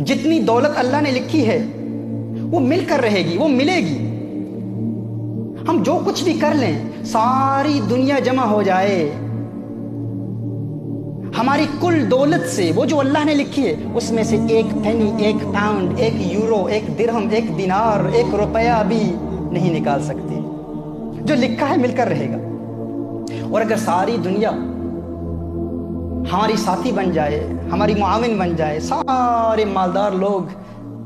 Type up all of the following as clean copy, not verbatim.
جتنی دولت اللہ نے لکھی ہے وہ مل کر رہے گی، وہ ملے گی۔ ہم جو کچھ بھی کر لیں، ساری دنیا جمع ہو جائے، ہماری کل دولت سے وہ جو اللہ نے لکھی ہے اس میں سے ایک پینی، ایک پاؤنڈ، ایک یورو، ایک درہم، ایک دینار، ایک روپیہ بھی نہیں نکال سکتے۔ جو لکھا ہے مل کر رہے گا۔ اور اگر ساری دنیا ہماری ساتھی بن جائے، ہماری معاون بن جائے، سارے مالدار لوگ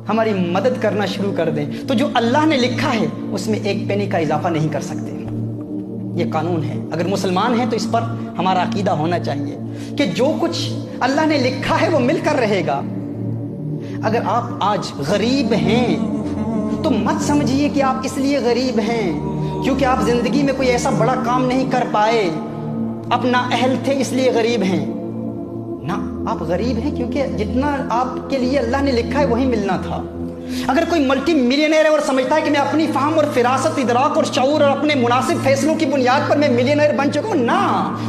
ہماری مدد کرنا شروع کر دیں، تو جو اللہ نے لکھا ہے اس میں ایک پینی کا اضافہ نہیں کر سکتے۔ یہ قانون ہے۔ اگر مسلمان ہیں تو اس پر ہمارا عقیدہ ہونا چاہیے کہ جو کچھ اللہ نے لکھا ہے وہ مل کر رہے گا۔ اگر آپ آج غریب ہیں تو مت سمجھیے کہ آپ اس لیے غریب ہیں کیونکہ آپ زندگی میں کوئی ایسا بڑا کام نہیں کر پائے، اپنا اہل تھے اس لیے غریب ہیں۔ نہ، آپ غریب ہیں کیونکہ جتنا آپ کے لیے اللہ نے لکھا ہے وہی ملنا تھا۔ اگر کوئی ملٹی ملینئر ہے اور سمجھتا ہے کہ میں اپنی فہم اور فراست، ادراک اور شعور اور اپنے مناسب فیصلوں کی بنیاد پر میں ملینئر بن چکا ہوں، نہ،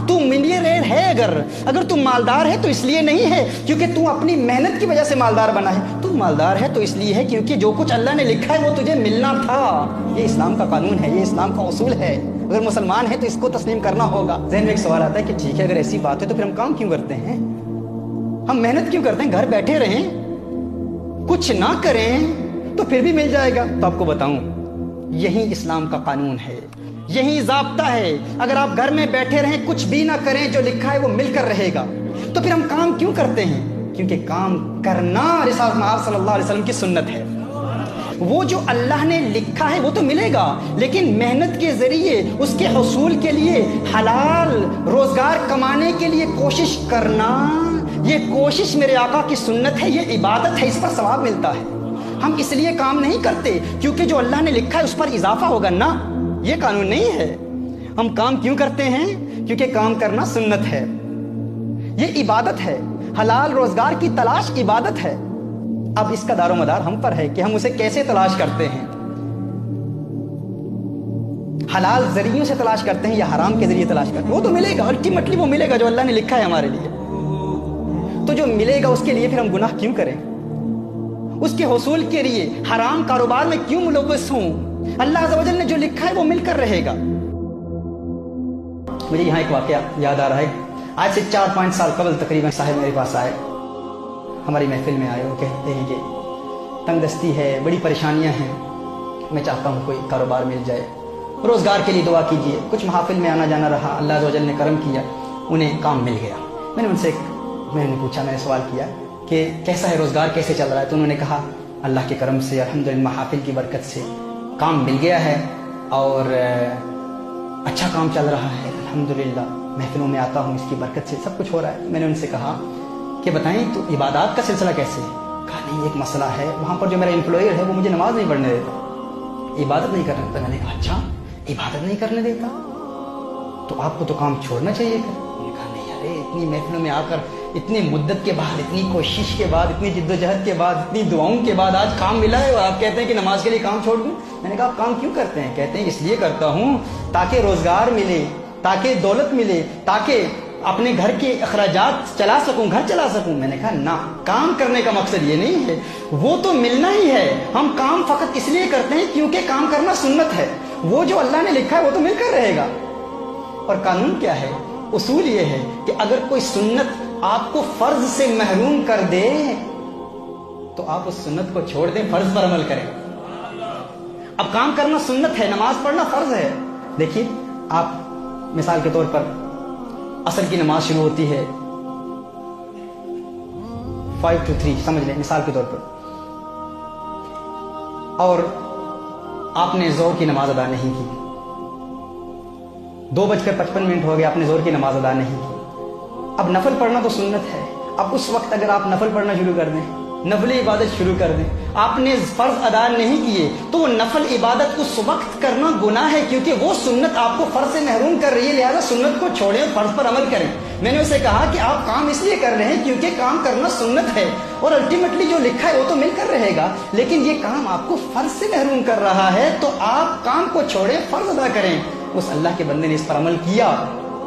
تو ملینئر ہے۔ اگر تم مالدار ہے تو اس لیے نہیں ہے کیونکہ تم اپنی محنت کی وجہ سے مالدار بنا ہے، تم مالدار ہے تو اس لیے ہے کیونکہ جو کچھ اللہ نے لکھا ہے وہ تجھے ملنا تھا۔ یہ اسلام کا قانون ہے، یہ اسلام کا اصول ہے۔ اگر مسلمان ہے تو اس کو تسلیم کرنا ہوگا۔ ذہن میں ایک سوال آتا ہے کہ ٹھیک ہے، اگر ایسی بات ہے تو پھر ہم کام کیوں کرتے ہیں؟ ہم محنت کیوں کرتے ہیں؟ گھر بیٹھے رہیں، کچھ نہ کریں تو پھر بھی مل جائے گا۔ تو آپ کو بتاؤں، یہی اسلام کا قانون ہے، یہی ضابطہ ہے۔ اگر آپ گھر میں بیٹھے رہیں، کچھ بھی نہ کریں، جو لکھا ہے وہ مل کر رہے گا۔ تو پھر ہم کام کیوں کرتے ہیں؟ کیونکہ کام کرنا رسالت محمد صلی اللہ علیہ وسلم کی سنت ہے۔ وہ جو اللہ نے لکھا ہے وہ تو ملے گا، لیکن محنت کے ذریعے اس کے حصول کے لیے حلال روزگار کمانے کے لیے کوشش کرنا، یہ کوشش میرے آقا کی سنت ہے، یہ عبادت ہے، اس پر ثواب ملتا ہے۔ ہم اس لیے کام نہیں کرتے کیونکہ جو اللہ نے لکھا ہے اس پر اضافہ ہوگا، نہ، یہ قانون نہیں ہے۔ ہم کام کیوں کرتے ہیں؟ کیونکہ کام کرنا سنت ہے، یہ عبادت ہے۔ حلال روزگار کی تلاش عبادت ہے۔ اب اس کا دار و مدار ہم پر ہے کہ ہم اسے کیسے تلاش کرتے ہیں۔ حلال ذریعوں سے تلاش کرتے ہیں یا حرام کے ذریعے تلاش کرتے ہیں؟ وہ تو ملے گا، الٹیمیٹلی وہ ملے گا جو اللہ نے لکھا ہے ہمارے لیے۔ تو جو ملے گا اس کے لیے پھر ہم گناہ کیوں کریں؟ اس کے حصول کے لیے حرام کاروبار میں کیوں ملوث ہوں؟ اللہ عز و جل نے جو لکھا ہے وہ مل کر رہے گا۔ مجھے یہاں ایک واقعہ یاد آ رہا ہے۔ آج سے 4-5 سال قبل تقریباً صاحب میرے پاس آئے، ہماری محفل میں آئے، وہ کہتے ہیں کہ تنگ دستی ہے، بڑی پریشانیاں ہیں، میں چاہتا ہوں کوئی کاروبار مل جائے، روزگار کے لیے دعا کیجیے۔ کچھ محافل میں آنا جانا رہا، اللہ عز و جل نے کرم کیا، انہیں کام مل گیا۔ میں نے ان سے پوچھا، میں نے سوال کیا کہ کیسا ہے روزگار، کیسے چل رہا ہے؟ تو انہوں نے کہا اللہ کے کرم سے، الحمدللہ محافل کی برکت سے کام مل گیا ہے اور اچھا کام چل رہا ہے، الحمدللہ محفلوں میں آتا ہوں، اس کی برکت سے سب کچھ ہو رہا ہے۔ میں نے ان سے کہا کہ بتائیں تو عبادات کا سلسلہ کیسے ہے؟ کہا نہیں، ایک مسئلہ ہے، وہاں پر جو میرا امپلائر ہے وہ مجھے نماز نہیں پڑھنے دیتا، عبادت نہیں کرنے دیتا۔ میں نے کہا اچھا، عبادت نہیں کرنے دیتا تو آپ کو تو کام چھوڑنا چاہیے۔ انہوں نے کہا نہیں، ارے اتنی محفلوں میں آ کر، اتنی مدت کے بعد، اتنی کوشش کے بعد، اتنی جد و جہد کے بعد، اتنی دعاؤں کے بعد آج کام ملا ہے اور آپ کہتے ہیں کہ نماز کے لیے کام چھوڑ دوں؟ میں نے کہا آپ کام کیوں کرتے ہیں؟ کہتے ہیں اس لیے کرتا ہوں تاکہ روزگار ملے، تاکہ دولت ملے، تاکہ اپنے گھر کے اخراجات چلا سکوں، گھر چلا سکوں۔ میں نے کہا نہ، کام کرنے کا مقصد یہ نہیں ہے، وہ تو ملنا ہی ہے۔ ہم کام فقط اس لیے کرتے ہیں کیونکہ کام کرنا سنت ہے، وہ جو اللہ نے لکھا ہے وہ تو مل کر رہے گا۔ اور قانون کیا ہے؟ اصول یہ ہے کہ اگر کوئی سنت آپ کو فرض سے محروم کر دے تو آپ اس سنت کو چھوڑ دیں، فرض پر عمل کریں۔ اب کام کرنا سنت ہے، نماز پڑھنا فرض ہے۔ دیکھیے، آپ مثال کے طور پر عصر کی نماز شروع ہوتی ہے 5 to 3، سمجھ لیں مثال کے طور پر، اور آپ نے ظہر کی نماز ادا نہیں کی، 2:55 ہو گئے، آپ نے ظہر کی نماز ادا نہیں کی۔ اب نفل پڑھنا تو سنت ہے، اب اس وقت اگر آپ نفل پڑھنا شروع کر دیں، نفل عبادت شروع کر دیں، آپ نے فرض ادا نہیں کیے تو وہ نفل عبادت اس وقت کرنا گناہ ہے، کیونکہ وہ سنت آپ کو فرض سے محروم کر رہی ہے، لہذا سنت کو چھوڑیں، فرض پر عمل کریں۔ میں نے اسے کہا کہ آپ کام اس لیے کر رہے ہیں کیونکہ کام کرنا سنت ہے اور الٹیمیٹلی جو لکھا ہے وہ تو مل کر رہے گا، لیکن یہ کام آپ کو فرض سے محروم کر رہا ہے تو آپ کام کو چھوڑیں، فرض ادا کریں۔ اس اللہ کے بندے نے اس پر عمل کیا